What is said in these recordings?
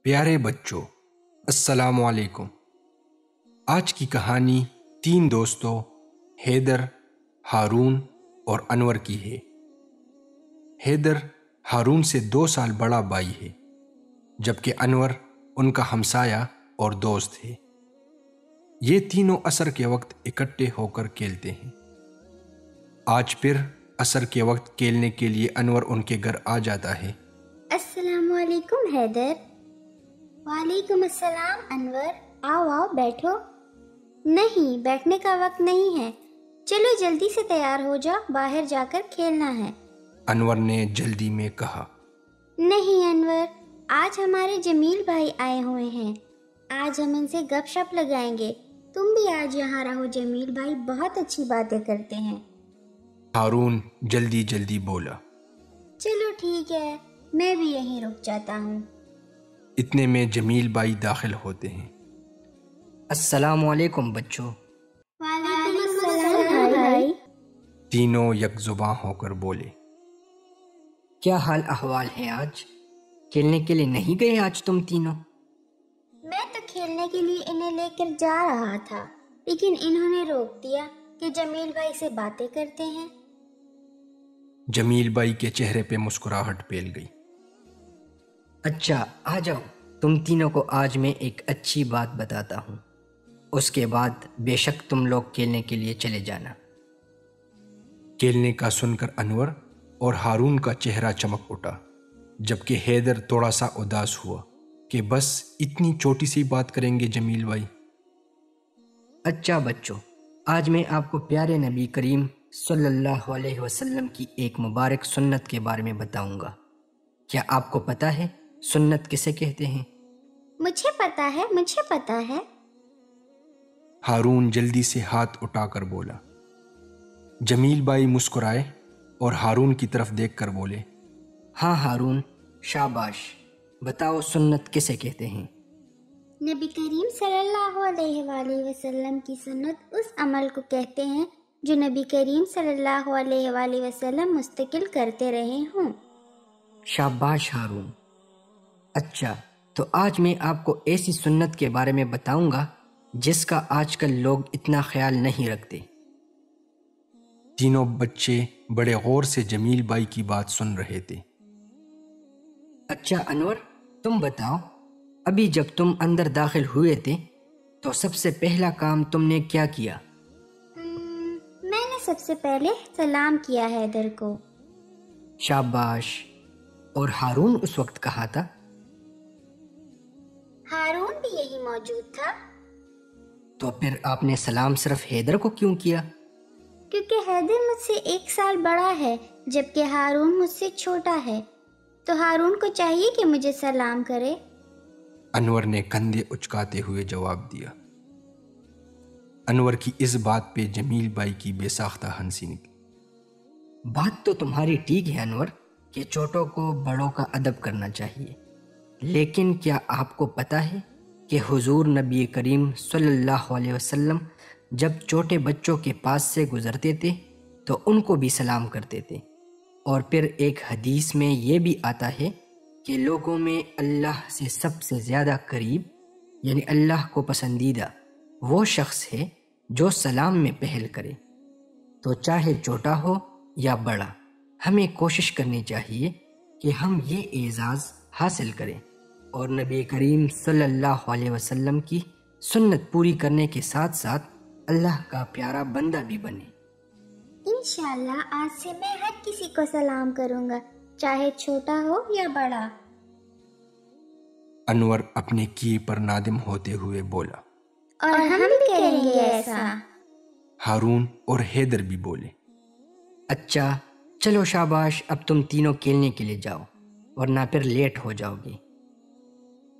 پیارے بچوں، السلام علیکم۔ آج کی کہانی تین دوستوں حیدر، ہارون اور انور کی ہے۔ حیدر ہارون سے 2 سال بڑا بھائی ہے، جبکہ انور ان کا ہمسایہ اور دوست ہے۔ یہ تینوں عصر کے وقت اکٹھے ہو کر کھیلتے ہیں۔ آج پھر عصر کے وقت کھیلنے کے لیے انور ان کے گھر آ جاتا ہے۔ السلام علیکم حیدر۔ وعلیکم السلام انور، آؤ بیٹھو۔ نہیں، بیٹھنے کا وقت نہیں ہے، چلو جلدی سے تیار ہو جاؤ، باہر جا کر کھیلنا ہے۔ انور نے جلدی میں کہا۔ نہیں انور، آج ہمارے جمیل بھائی آئے ہوئے ہیں، آج ہم ان سے گپ شپ لگائیں گے۔ تم بھی آج یہاں رہو، جمیل بھائی بہت اچھی باتیں کرتے ہیں۔ ہارون جلدی جلدی بولا۔ چلو ٹھیک ہے، میں بھی یہیں رک جاتا ہوں۔ اتنے میں جمیل بھائی داخل ہوتے ہیں۔ السلام علیکم بچوں۔ وعلیکم السلام بھائی۔ تینوں یک زباں ہو کر بولے۔ کیا حال احوال ہے؟ آج کھیلنے کے لیے نہیں گئے آج تم تینوں؟ میں تو کھیلنے کے لیے انہیں لے کر جا رہا تھا، لیکن انہوں نے روک دیا کہ جمیل بھائی سے باتیں کرتے ہیں۔ جمیل بھائی کے چہرے پہ مسکراہٹ پھیل گئی۔ اچھا آ جاؤ، تم تینوں کو آج میں ایک اچھی بات بتاتا ہوں، اس کے بعد بے شک تم لوگ کھیلنے کے لیے چلے جانا۔ کھیلنے کا سن کر انور اور ہارون کا چہرہ چمک اٹھا، جبکہ حیدر تھوڑا سا اداس ہوا کہ بس اتنی چھوٹی سی بات کریں گے جمیل بھائی۔ اچھا بچوں، آج میں آپ کو پیارے نبی کریم صلی اللہ علیہ وسلم کی ایک مبارک سنت کے بارے میں بتاؤں گا۔ کیا آپ کو پتہ ہے سنت کسے کہتے ہیں؟ مجھے پتا ہے۔ ہارون جلدی سے ہاتھ اٹھا کر بولا۔ جمیل بھائی مسکرائے اور ہارون کی طرف دیکھ کر بولے۔ ہاں ہارون، شاباش، بتاؤ سنت کسے کہتے ہیں؟ نبی کریم صلی اللہ علیہ وآلہ وسلم کی سنت اس عمل کو کہتے ہیں جو نبی کریم صلی اللہ علیہ وآلہ وسلم مستقل کرتے رہے ہوں۔ شاباش ہارون۔ اچھا، تو آج میں آپ کو ایسی سنت کے بارے میں بتاؤں گا جس کا آج کل لوگ اتنا خیال نہیں رکھتے۔ تینوں بچے بڑے غور سے جمیل بھائی کی بات سن رہے تھے۔ اچھا انور، تم بتاؤ، ابھی جب تم اندر داخل ہوئے تھے تو سب سے پہلا کام تم نے کیا کیا؟ میں نے سب سے پہلے سلام کیا حیدر کو۔ شاباش، اور ہارون اس وقت کہاں تھا؟ ہارون بھی یہی موجود تھا۔ تو پھر آپ نے سلام صرف حیدر کو کیوں کیا؟ کیونکہ حیدر مجھ سے 1 سال بڑا ہے، جبکہ ہارون مجھ سے چھوٹا ہے، تو ہارون کو چاہیے کہ مجھے سلام کرے۔ انور نے کندھے اچکاتے ہوئے جواب دیا۔ انور کی اس بات پہ جمیل بھائی کی بے ساختہ ہنسی نکلی۔ بات تو تمہاری ٹھیک ہے انور کہ چھوٹوں کو بڑوں کا ادب کرنا چاہیے، لیکن کیا آپ کو پتہ ہے کہ حضور نبی کریم صلی اللہ علیہ وسلم جب چھوٹے بچوں کے پاس سے گزرتے تھے تو ان کو بھی سلام کرتے تھے؟ اور پھر ایک حدیث میں یہ بھی آتا ہے کہ لوگوں میں اللہ سے سب سے زیادہ قریب، یعنی اللہ کو پسندیدہ وہ شخص ہے جو سلام میں پہل کرے۔ تو چاہے چھوٹا ہو یا بڑا، ہمیں کوشش کرنی چاہیے کہ ہم یہ اعزاز حاصل کریں اور نبی کریم صلی اللہ علیہ وسلم کی سنت پوری کرنے کے ساتھ ساتھ اللہ کا پیارا بندہ بھی بنے۔ انشاءاللہ آج سے میں ہر کسی کو سلام کروں گا، چاہے چھوٹا ہو یا بڑا۔ انور اپنے کیے پر نادم ہوتے ہوئے بولا۔ اور ہم بھی کریں گے ایسا۔ ہارون اور حیدر بھی بولے۔ اچھا چلو شاباش، اب تم تینوں کھیلنے کے لیے جاؤ ورنہ پھر لیٹ ہو جاؤ گے۔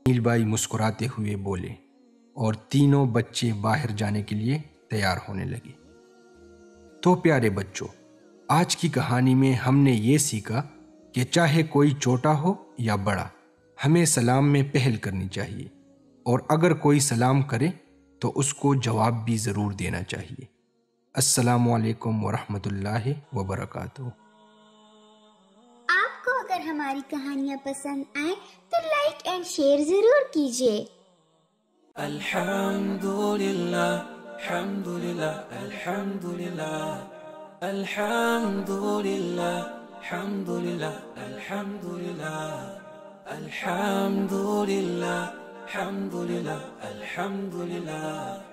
جمیل بھائی مسکراتے ہوئے بولے اور تینوں بچے باہر جانے کے لیے تیار ہونے لگے۔ تو پیارے بچوں، آج کی کہانی میں ہم نے یہ سیکھا کہ چاہے کوئی چھوٹا ہو یا بڑا، ہمیں سلام میں پہل کرنی چاہیے، اور اگر کوئی سلام کرے تو اس کو جواب بھی ضرور دینا چاہیے۔ السلام علیکم ورحمۃ اللہ وبرکاتہ۔ آپ کو اگر اگر ہماری کہانیاں پسند آئیں تو لائک اینڈ شیئر ضرور کیجیے۔ الحمدللہ الحمدللہ الحمدللہ الحمدللہ الحمدللہ الحمدللہ الحمدللہ الحمدللہ الحمدللہ